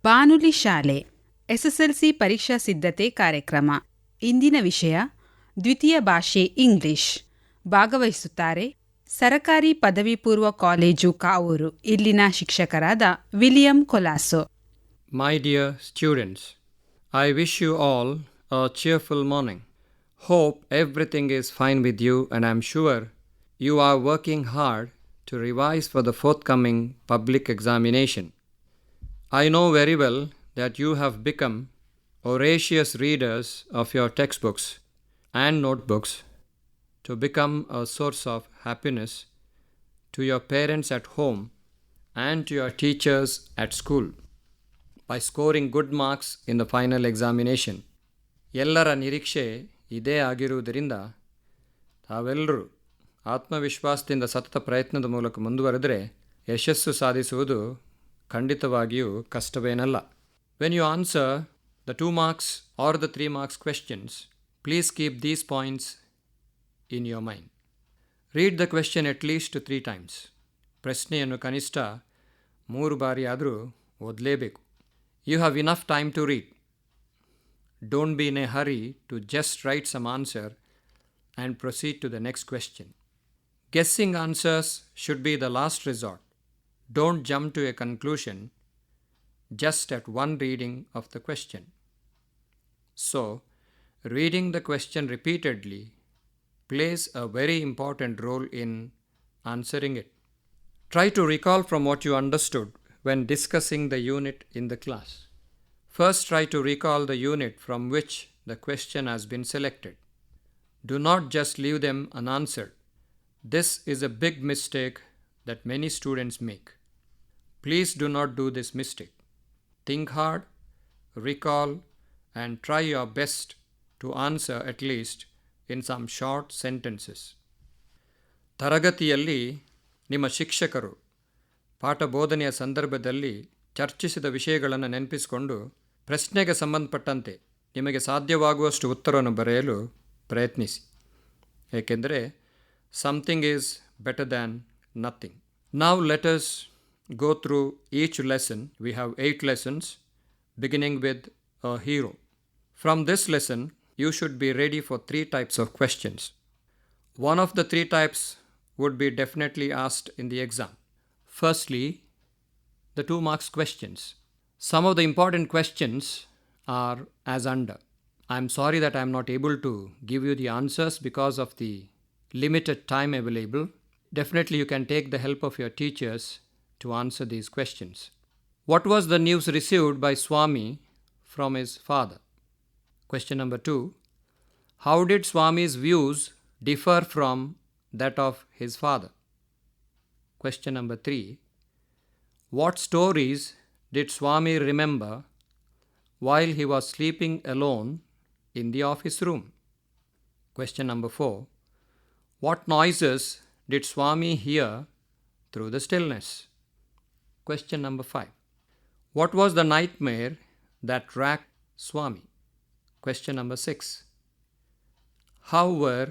ಬಾನುಲಿ ಶಾಲೆ SSLC ಪರೀಕ್ಷಾ ಸಿದ್ಧತೆ ಕಾರ್ಯಕ್ರಮ. ಇಂದಿನ ವಿಷಯ ದ್ವಿತೀಯ ಭಾಷೆ ಇಂಗ್ಲಿಷ್. ಭಾಗವಹಿಸುತ್ತಾರೆ ಸರಕಾರಿ ಪದವಿ ಪೂರ್ವ ಕಾಲೇಜು ಕಾವೂರು ಇಲ್ಲಿನ ಶಿಕ್ಷಕರಾದ William Colaso. My dear students, I wish you all a cheerful morning. Hope everything is fine with you, and I'm sure you are working hard to revise for the forthcoming public examination. I know very well that you have become voracious readers of your textbooks and notebooks to become a source of happiness to your parents at home and to your teachers at school by scoring good marks in the final examination. ಎಲ್ಲರ ನಿರೀಕ್ಷೆ ಇದೇ ಆಗಿರುವುದರಿಂದ ತಾವೆಲ್ಲರೂ ಆತ್ಮವಿಶ್ವಾಸದಿಂದ ಸತತ ಪ್ರಯತ್ನದ ಮೂಲಕ ಮುಂದುವರೆದರೆ ಯಶಸ್ಸು ಸಾಧಿಸುವುದು ಖಂಡಿತವಾಗಿಯೂ ಕಷ್ಟವೇನಲ್ಲ. When you answer the 2 marks or the 3 marks questions, please keep these points in your mind. Read the question at least 3 times. ಪ್ರಶ್ನೆಯನ್ನು ಕನಿಷ್ಠ 3 ಬಾರಿ ಆದರೂ ಓದಲೇಬೇಕು. You have enough time to read. Don't be in a hurry to just write some answer and proceed to the next question. Guessing answers should be the last resort. Don't jump to a conclusion just at one reading of the question. So, reading the question repeatedly plays a very important role in answering it. Try to recall from what you understood when discussing the unit in the class. First, try to recall the unit from which the question has been selected. Do not just leave them unanswered. This is a big mistake that many students make. Please do not do this mistake. Think hard, recall, and try your best to answer at least in some short sentences. ತರಗತಿಯಲ್ಲಿ ನಿಮ್ಮ ಶಿಕ್ಷಕರು ಪಾಠ ಬೋಧನೆಯ ಸಂದರ್ಭದಲ್ಲಿ ಚರ್ಚಿಸಿದ ವಿಷಯಗಳನ್ನು ನೆನಪಿಸಿಕೊಂಡು ಪ್ರಶ್ನೆಗೆ ಸಂಬಂಧಪಟ್ಟಂತೆ ನಿಮಗೆ ಸಾಧ್ಯವಾಗುವಷ್ಟು ಉತ್ತರವನ್ನು ಬರೆಯಲು ಪ್ರಯತ್ನಿಸಿ. ಏಕೆಂದರೆ something is better than nothing. Now let us go through each lesson. We have 8 lessons, beginning with a hero. From this lesson, you should be ready for 3 types of questions. One of the 3 types would be definitely asked in the exam. Firstly, the 2 marks questions. Some of the important questions are as under. I am sorry that I am not able to give you the answers because of the limited time available. Definitely you can take the help of your teachers to answer these questions. What was the news received by Swami from his father? Question number 2. How did Swami's views differ from that of his father? Question number 3. What stories did Swami remember while he was sleeping alone in the office room? Question number 4. What noises did Swami hear through the stillness? Question number 5. What was the nightmare that racked Swami? Question number 6. How were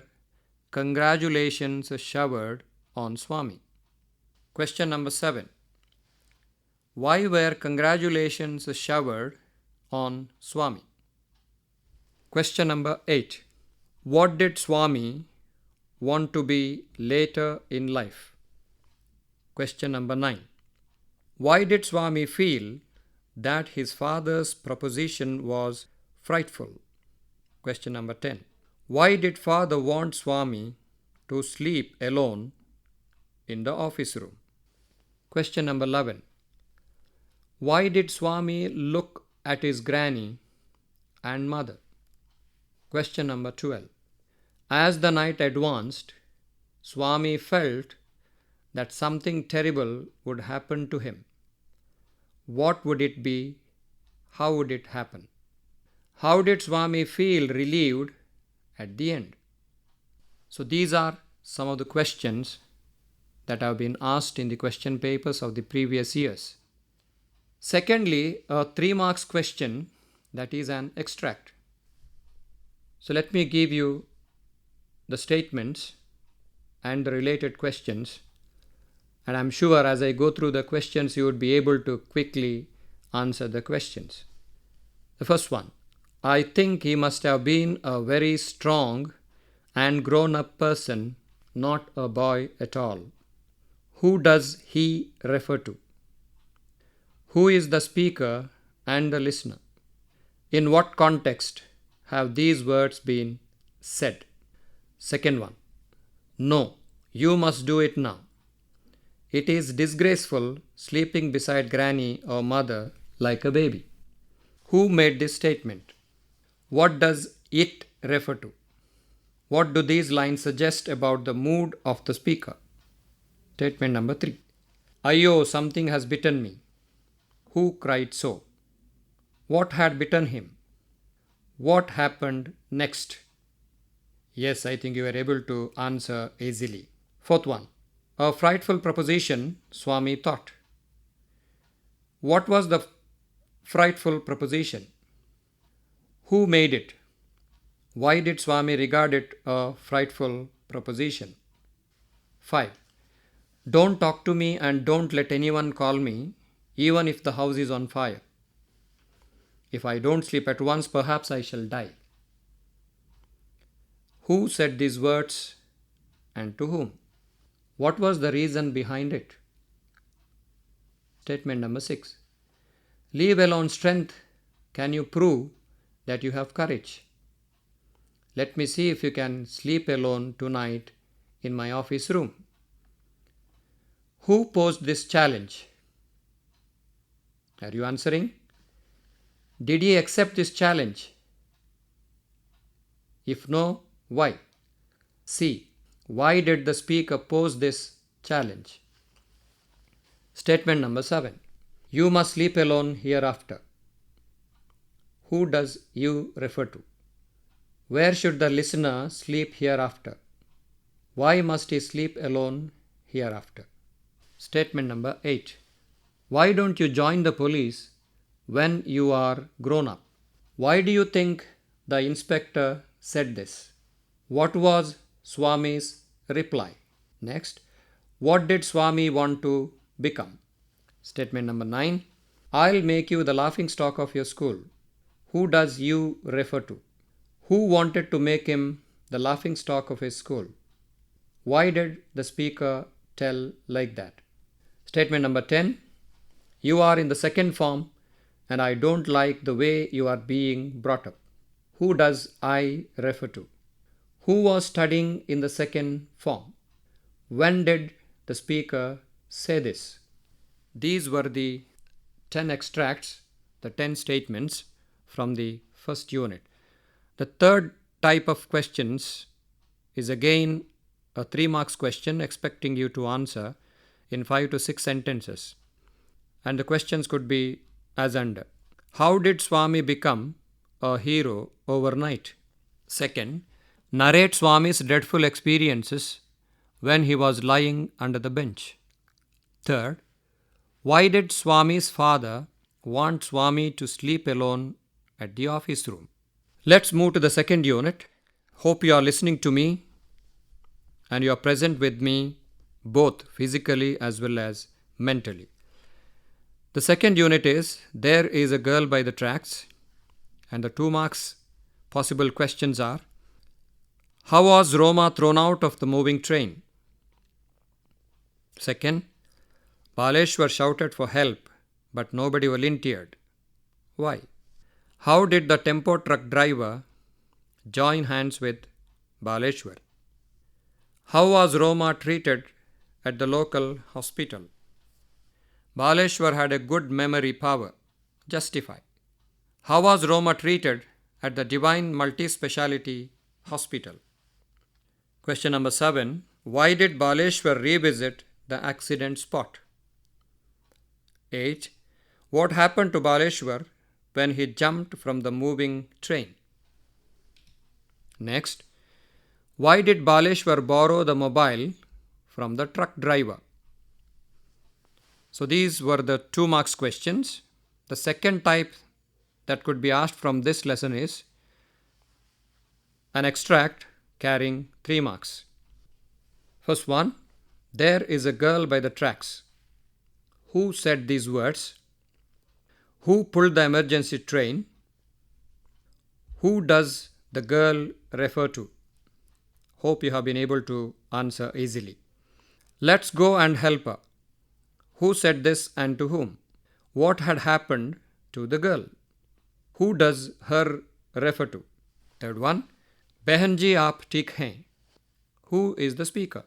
congratulations showered on Swami? Question number 7. Why were congratulations showered on Swami? Question number 8. What did Swami want to be later in life? Question number 9. Why did Swami feel that his father's proposition was frightful? Question number 10. Why did father want Swami to sleep alone in the office room? Question number 11. Why did Swami look at his granny and mother? Question number 12. As the night advanced, Swami felt that something terrible would happen to him. What would it be? How would it happen? How did Swami feel relieved at the end? So these are some of the questions that have been asked in the question papers of the previous years. Secondly, a 3 marks question that is an extract. So let me give you the statements and the related questions, and I'm sure as I go through the questions you would be able to quickly answer the questions. The first one, I think he must have been a very strong and grown-up person, not a boy at all. Who does he refer to? Who is the speaker and the listener? In what context have these words been said? Second one, no, you must do it now. It is disgraceful sleeping beside granny or mother like a baby. Who made this statement? What does it refer to? What do these lines suggest about the mood of the speaker? Statement number 3. Ayyo, something has bitten me. Who cried so? What had bitten him? What happened next? Yes, I think you were able to answer easily. Fourth one. A frightful proposition, Swami thought. What was the frightful proposition? Who made it? Why did Swami regard it a frightful proposition? 5. Don't talk to me and don't let anyone call me, even if the house is on fire. If I don't sleep at once, perhaps I shall die. Who said these words and to whom? What was the reason behind it? Statement number 6. Leave alone strength. Can you prove that you have courage? Let me see if you can sleep alone tonight in my office room. Who posed this challenge? Are you answering? Did he accept this challenge? If no, why? C. Why did the speaker pose this challenge? Statement number 7. You must sleep alone hereafter. Who does you refer to? Where should the listener sleep hereafter? Why must he sleep alone hereafter? Statement number 8. Why don't you join the police when you are grown up? Why do you think the inspector said this? What was Swami's reply? Next, what did Swami want to become? Statement number 9. I'll make you the laughingstock of your school. Who does you refer to? Who wanted to make him the laughingstock of his school? Why did the speaker tell like that? Statement number 10. You are in the second form and I don't like the way you are being brought up. Who does I refer to? Who was studying in the second form? When did the speaker say this? These were the 10 extracts, the 10 statements from the first unit. The third type of questions is again a 3 marks question expecting you to answer in 5 to 6 sentences. And the questions could be as under. How did Swami become a hero overnight? Second, narrate Swami's dreadful experiences when he was lying under the bench. Third, why did Swami's father want Swami to sleep alone at the office room? Let's move to the second unit. Hope you are listening to me and you are present with me both physically as well as mentally. The second unit is There is a Girl by the Tracks, and the 2 marks possible questions are: how was Roma thrown out of the moving train? Second, Baleshwar shouted for help, but nobody volunteered. Why? How did the tempo truck driver join hands with Baleshwar? How was Roma treated at the local hospital? Baleshwar had a good memory power. Justify. How was Roma treated at the Divine Multi-Speciality Hospital? Question number 7. Why did Baleshwar revisit the accident spot? 8. What happened to Baleshwar when he jumped from the moving train? Next, why did Baleshwar borrow the mobile from the truck driver? So these were the 2 marks questions. The second type that could be asked from this lesson is an extract carrying 3 marks. First one, There is a Girl by the Tracks. Who said these words? Who pulled the emergency train? Who does the girl refer to? Hope you have been able to answer easily. Let's go and help her. Who said this and to whom? What had happened to the girl? Who does her refer to? Third one, Behanji aap theek hain. Who is the speaker?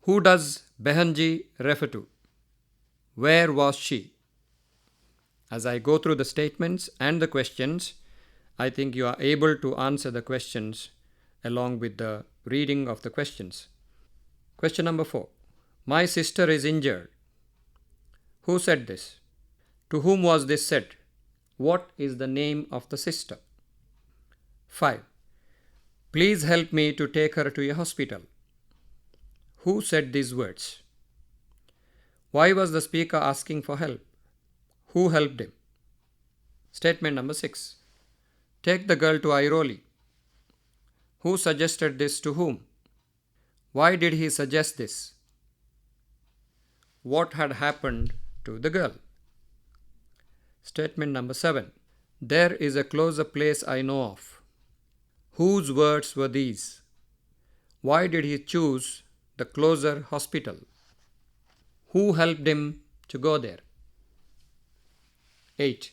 Who does Behanji refer to? Where was she? As I go through the statements and the questions, I think you are able to answer the questions along with the reading of the questions. Question number 4. My sister is injured. Who said this? To whom was this said? What is the name of the sister? 5. Please help me to take her to a hospital. Who said these words? Why was the speaker asking for help? Who helped him? Statement number 6. Take the girl to Airoli. Who suggested this to whom? Why did he suggest this? What had happened to the girl? Statement number 7. There is a closer place I know of. Whose words were these? Why did he choose the closer hospital? Who helped him to go there? 8.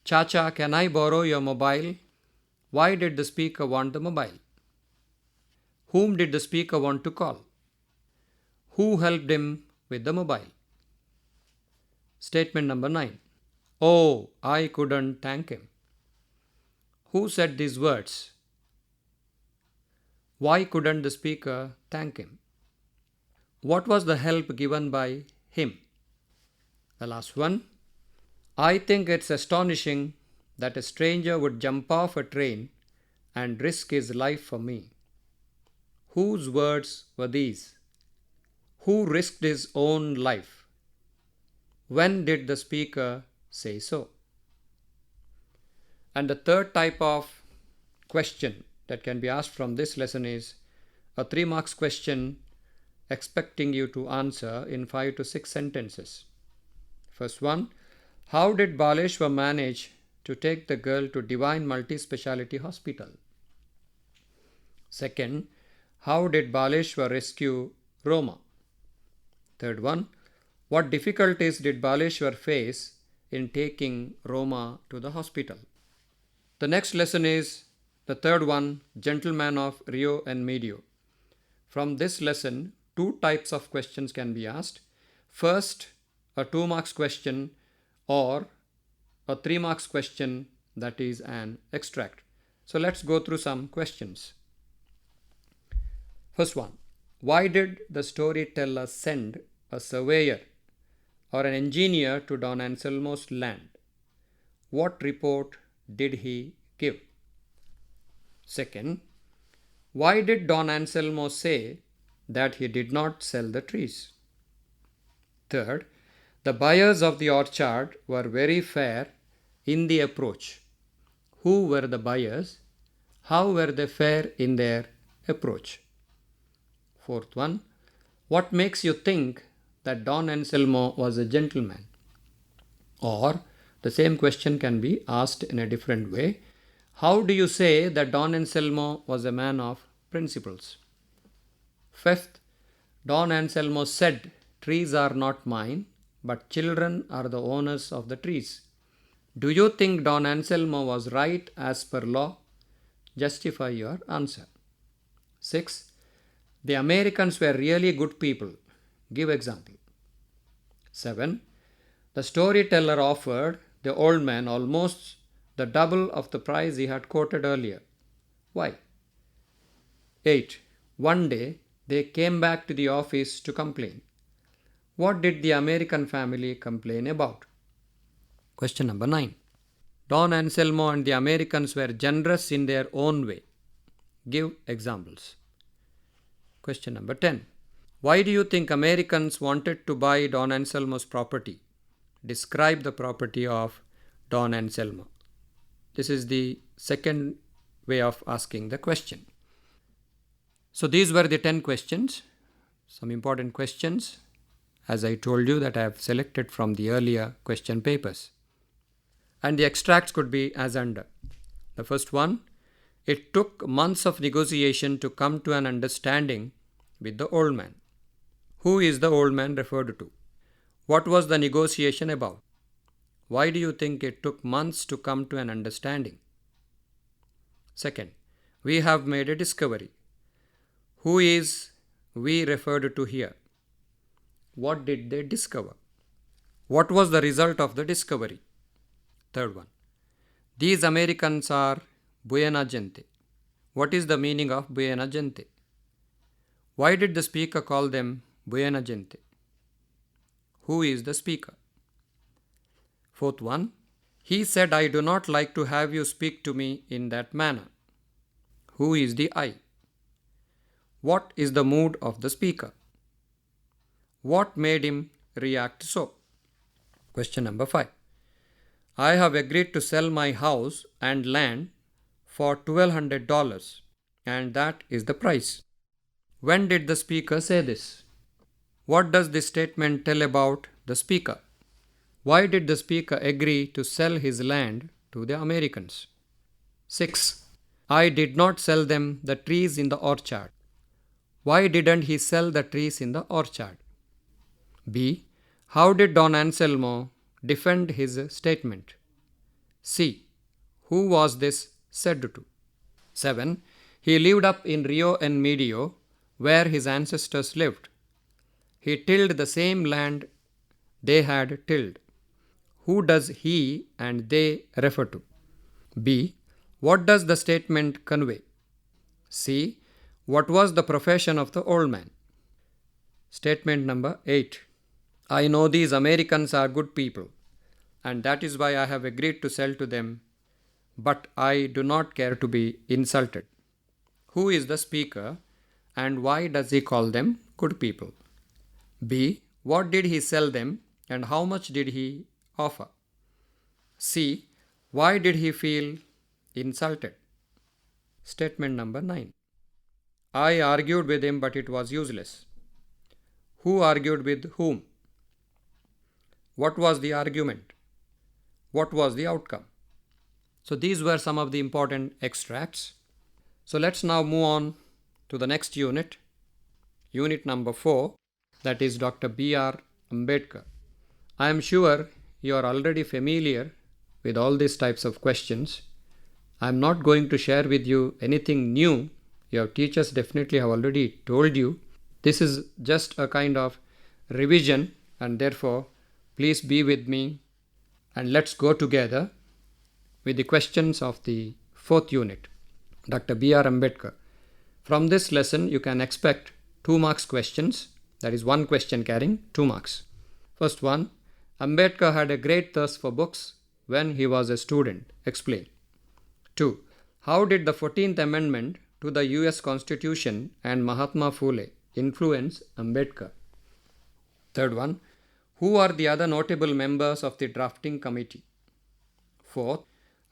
Chacha, can I borrow your mobile? Why did the speaker want the mobile? Whom did the speaker want to call? Who helped him with the mobile? Statement number 9. Oh, I couldn't thank him. Who said these words? Why couldn't the speaker thank him? What was the help given by him? The last one. I think it's astonishing that a stranger would jump off a train and risk his life for me. Whose words were these? Who risked his own life? When did the speaker say so? And the third type of question that can be asked from this lesson is a 3 marks question expecting you to answer in 5 to 6 sentences. First one, how did Baleshwar manage to take the girl to Divine Multi-Speciality Hospital? Second, how did Baleshwar rescue Roma? Third one, what difficulties did Baleshwar face in taking Roma to the hospital? The next lesson is the third one, Gentleman of Rio and Medio. From this lesson, 2 types of questions can be asked. First, a 2 marks question or a 3 marks question that is an extract. So let's go through some questions. First one, why did the storyteller send a surveyor or an engineer to Don Anselmo's land? What report did he give? Second, why did Don Anselmo say that he did not sell the trees? Third, the buyers of the orchard were very fair in the approach. Who were the buyers? How were they fair in their approach? Fourth one, what makes you think that Don Anselmo was a gentleman? Or the same question can be asked in a different way. How do you say that Don Anselmo was a man of principles? Fifth, Don Anselmo said, trees are not mine, but children are the owners of the trees. Do you think Don Anselmo was right as per law? Justify your answer. 6. The Americans were really good people. Give example. 7. The storyteller offered the old man almost the double of the price he had quoted earlier. Why? 8. One day they came back to the office to complain. What did the American family complain about? Question number 9. Don Anselmo and the Americans were generous in their own way. Give examples. Question number 10. Why do you think Americans wanted to buy Don Anselmo's property? Describe the property of Don Anselmo. This is the second way of asking the question. So these were the 10 questions. Some important questions, as I told you, that I have selected from the earlier question papers. and the extracts could be as under. The first one, it took months of negotiation to come to an understanding with the old man. Who is the old man referred to? What was the negotiation about? Why do you think it took months to come to an understanding? Second, we have made a discovery. Who is we referred to here? What did they discover? What was the result of the discovery? Third one, these Americans are buena gente. What is the meaning of buena gente? Why did the speaker call them buena gente? Who is the speaker? Fourth one, he said, I do not like to have you speak to me in that manner. Who is the I? What is the mood of the speaker? What made him react so? Question number 5. I have agreed to sell my house and land for $1,200 and that is the price. When did the speaker say this? What does this statement tell about the speaker? Why did the speaker agree to sell his land to the Americans? 6. I did not sell them the trees in the orchard. Why didn't he sell the trees in the orchard? B. How did Don Anselmo defend his statement? C. Who was this said to? 7. He lived up in Rio and Medio, where his ancestors lived. He tilled the same land they had tilled. Who does he and they refer to? B. What does the statement convey? C. What was the profession of the old man? Statement number 8. I know these Americans are good people, and that is why I have agreed to sell to them, but I do not care to be insulted. Who is the speaker, and why does he call them good people? B. What did he sell them, and how much did he offer? C. Why did he feel insulted? Statement number 9. I argued with him, but it was useless. Who argued with whom? What was the argument? What was the outcome? So these were some of the important extracts. So let's now move on to the next unit, unit number 4, that is Dr. B.R. Ambedkar. I am sure you are already familiar with all these types of questions. I am not going to share with you anything new. Your teachers definitely have already told you. This is just a kind of revision, and therefore please be with me and let's go together with the questions of the 4th unit, Dr. B.R. Ambedkar. From this lesson you can expect 2 marks questions, that is one question carrying 2 marks. First one, Ambedkar had a great thirst for books when he was a student. Explain. 2. How did the 14th Amendment to the US Constitution and Mahatma Phule influence Ambedkar? Third one, who are the other notable members of the drafting committee? Fourth,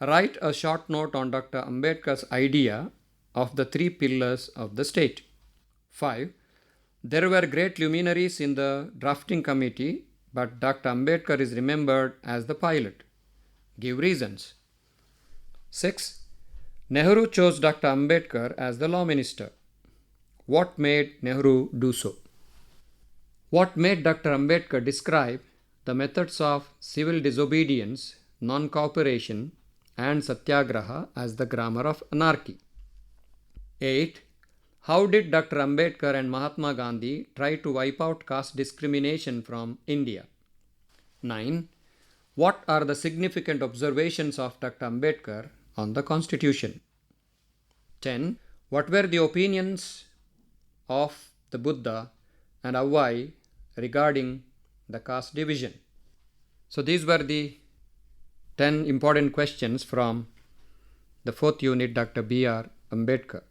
write a short note on Dr. Ambedkar's idea of the 3 pillars of the state. 5. There were great luminaries in the drafting committee, but Dr. Ambedkar is remembered as the pilot. Give reasons. 6. Nehru chose Dr. Ambedkar as the law minister. What made Nehru do so? What made Dr. Ambedkar describe the methods of civil disobedience, non-cooperation, and satyagraha as the grammar of anarchy? 8. How did Dr. Ambedkar and Mahatma Gandhi try to wipe out caste discrimination from India? 9. What are the significant observations of Dr. Ambedkar on the Constitution? 10. What were the opinions of the Buddha and Avai regarding the caste division? So these were the 10 important questions from the 4th unit, Dr. B.R. Ambedkar.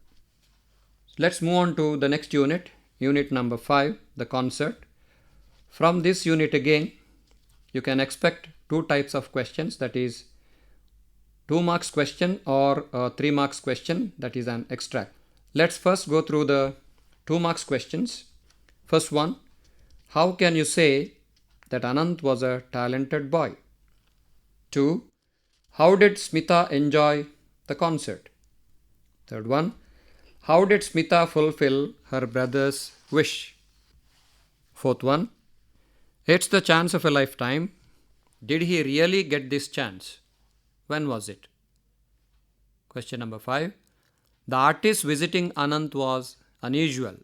Let's move on to the next unit, unit number 5, the concert. From this unit again, you can expect 2 types of questions, that is 2 marks question or a 3 marks question, that is an extract. Let's first go through the 2 marks questions. First one, how can you say that Anant was a talented boy? 2. How did Smita enjoy the concert? Third one, how did Smita fulfill her brother's wish? Fourth one, it's the chance of a lifetime. Did he really get this chance? When was it? Question number 5. The artist visiting Anant was unusual.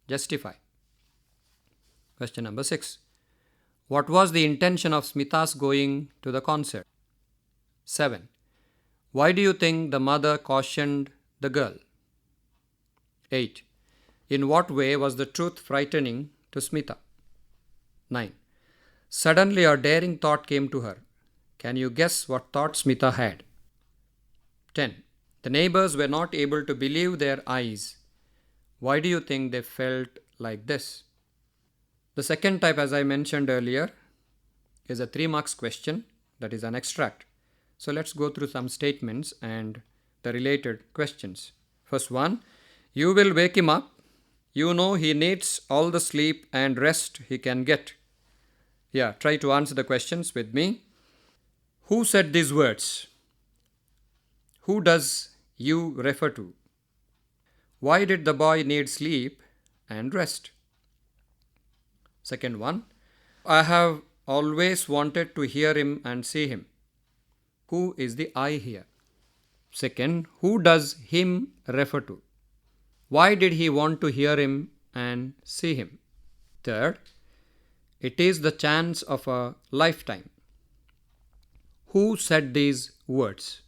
Justify. Question number 6. What was the intention of Smita's going to the concert? 7. Why do you think the mother cautioned the girl? 8. In what way was the truth frightening to Smita? 9. Suddenly a daring thought came to her. Can you guess what thought Smita had? 10. The neighbors were not able to believe their eyes. Why do you think they felt like this? The second type, as I mentioned earlier, is a 3 marks question, that is an extract. So let's go through some statements and the related questions. First one, you will wake him up. You know he needs all the sleep and rest he can get. Yeah, try to answer the questions with me. Who said these words? Who does you refer to? Why did the boy need sleep and rest? Second one, I have always wanted to hear him and see him. Who is the I here? Second, who does him refer to? Why did he want to hear him and see him? Third, it is the chance of a lifetime. Who said these words?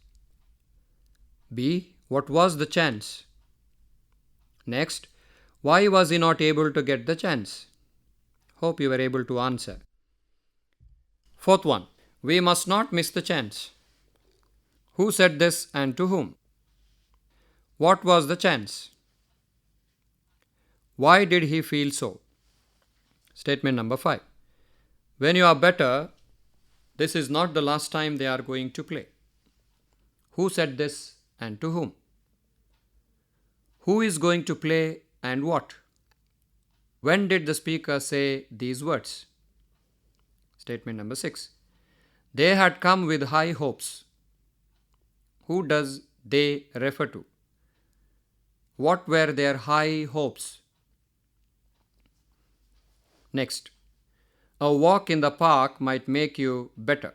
B. What was the chance? Next, why was he not able to get the chance? Hope you were able to answer. Fourth one, we must not miss the chance. Who said this and to whom? What was the chance? Why did he feel so? Statement number 5. When you are better, this is not the last time they are going to play. Who said this and to whom? Who is going to play and what? When did the speaker say these words? Statement number 6. They had come with high hopes. Who does they refer to? What were their high hopes? Next, a walk in the park might make you better.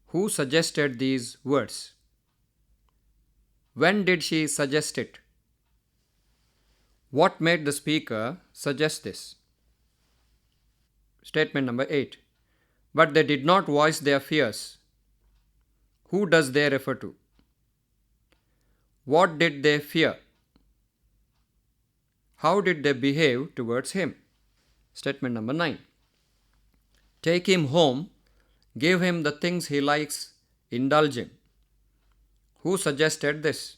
Who suggested these words? When did she suggest it? What made the speaker suggest this? Statement number 8. But they did not voice their fears. Who does they refer to? What did they fear? How did they behave towards him? Statement number 9. Take him home, give him the things he likes, indulge him. Who suggested this?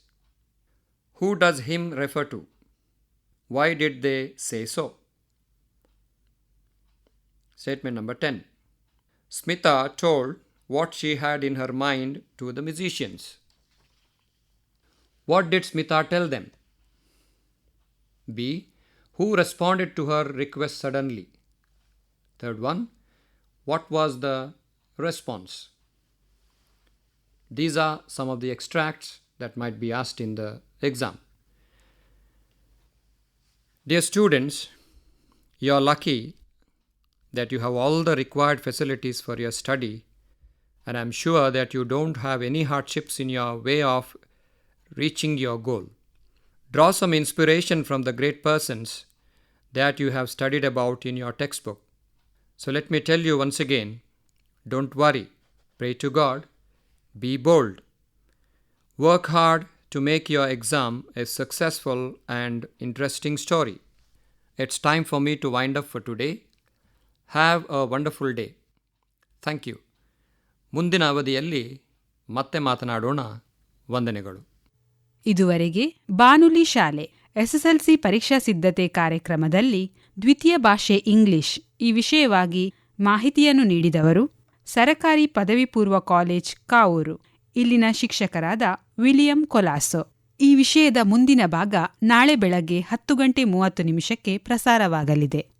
Who does him refer to? Why did they say so? Statement number 10. Smita told what she had in her mind to the musicians. What did Smita tell them? B. Who responded to her request suddenly? Third one, what was the response? These are some of the extracts that might be asked in the exam. Dear students, you are lucky that you have all the required facilities for your study, and I am sure that you don't have any hardships in your way of reaching your goal. Draw some inspiration from the great persons that you have studied about in your textbook. So let me tell you once again, don't worry, pray to God, be bold. Work hard to make your exam a successful and interesting story. It's time for me to wind up for today. Have a wonderful day. Thank you. ಮುಂದಿನ ಅವಧಿಯಲ್ಲಿ ಮತ್ತೆ ಮಾತನಾಡೋಣ. ವಂದನೆಗಳು. ಇದುವರೆಗೆ ಬಾನುಲಿ ಶಾಲೆ SSLC ಪರೀಕ್ಷಾ ಸಿದ್ಧತೆ ಕಾರ್ಯಕ್ರಮದಲ್ಲಿ ದ್ವಿತೀಯ ಭಾಷೆ ಇಂಗ್ಲಿಷ್ ಈ ವಿಷಯವಾಗಿ ಮಾಹಿತಿಯನ್ನು ನೀಡಿದವರು ಸರಕಾರಿ ಪದವಿ ಪೂರ್ವ ಕಾಲೇಜ್ ಕಾವೂರು ಇಲ್ಲಿನ ಶಿಕ್ಷಕರಾದ ವಿಲಿಯಂ ಕೊಲಾಸೋ. ಈ ವಿಷಯದ ಮುಂದಿನ ಭಾಗ ನಾಳೆ ಬೆಳಗ್ಗೆ 10:30 ಪ್ರಸಾರವಾಗಲಿದೆ.